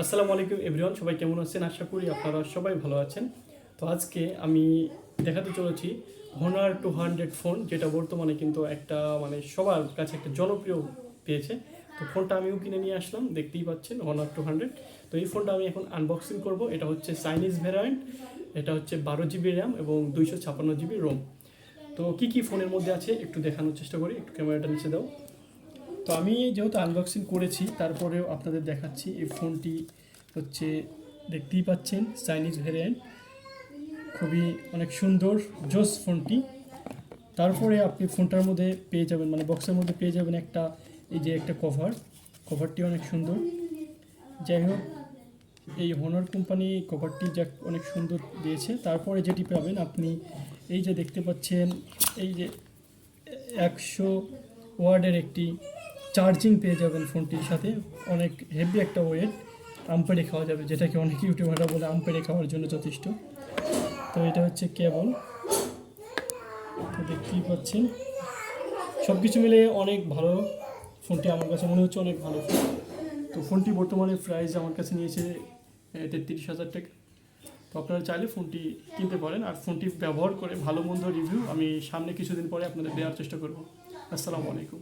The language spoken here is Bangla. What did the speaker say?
আসসালামু আলাইকুম এভরিওয়ান, সবাই কেমন আছেন? আশা করি আপনারা সবাই ভালো আছেন। তো আজকে আমি দেখাতে চলেছি Honor 200 ফোন, যেটা বর্তমানে কিন্তু একটা সবার কাছে একটা জনপ্রিয় পেয়েছে। তো ফোনটা আমিও কিনে নিয়ে আসলাম, দেখতেই পাচ্ছেন Honor 200। তো এই ফোনটা আমি এখন আনবক্সিং করব। এটা হচ্ছে চাইনিজ ভ্যারিয়েন্ট, এটা হচ্ছে 12 GB র্যাম এবং 256 GB রোম। তো কি কি ফোনের মধ্যে আছে একটু দেখানোর চেষ্টা করি। একটু ক্যামেরাটা নিচে দাও। তো আমি যেহেতু আনবক্সিং করেছি তারপরেও আপনাদের দেখাচ্ছি। এই ফোনটি হচ্ছে, দেখতেই পাচ্ছেন, চাইনিজ ভ্যারিয়েন্ট, খুবই অনেক সুন্দর জোস ফোনটি। তারপরে আপনি ফোনটার মধ্যে পেয়ে যাবেন, বক্সের মধ্যে পেয়ে যাবেন একটা, এই যে একটা কভারটি অনেক সুন্দর। যাই হোক, এই হনার কোম্পানি কভারটি যা অনেক সুন্দর দিয়েছে। তারপরে যেটি পাবেন আপনি, এই যে দেখতে পাচ্ছেন, এই যে 100 ওয়াটের একটি চার্জিং পেয়ে যাবেন ফোনটির সাথে। অনেক হেভি একটা ওয়েট, আম্পারে খাওয়া যাবে, যেটাকে অনেক ইউটিউবাররা বলে আম্পারে খাওয়ার জন্য যথেষ্ট। তো এটা হচ্ছে কেবল, তো দেখতেই পাচ্ছেন। সব কিছু মিলে অনেক ভালো ফোনটি, আমার কাছে মনে হচ্ছে অনেক ভালো ফোন। তো ফোনটি বর্তমানে প্রাইস আমার কাছে নিয়েছে 33,000 টাকা। তো আপনারা চাইলে ফোনটি কিনতে পারেন। আর ফোনটি ব্যবহার করে ভালো মন্দ রিভিউ আমি সামনে কিছুদিন পরে আপনাদের দেওয়ার চেষ্টা করব। আসসালামু আলাইকুম।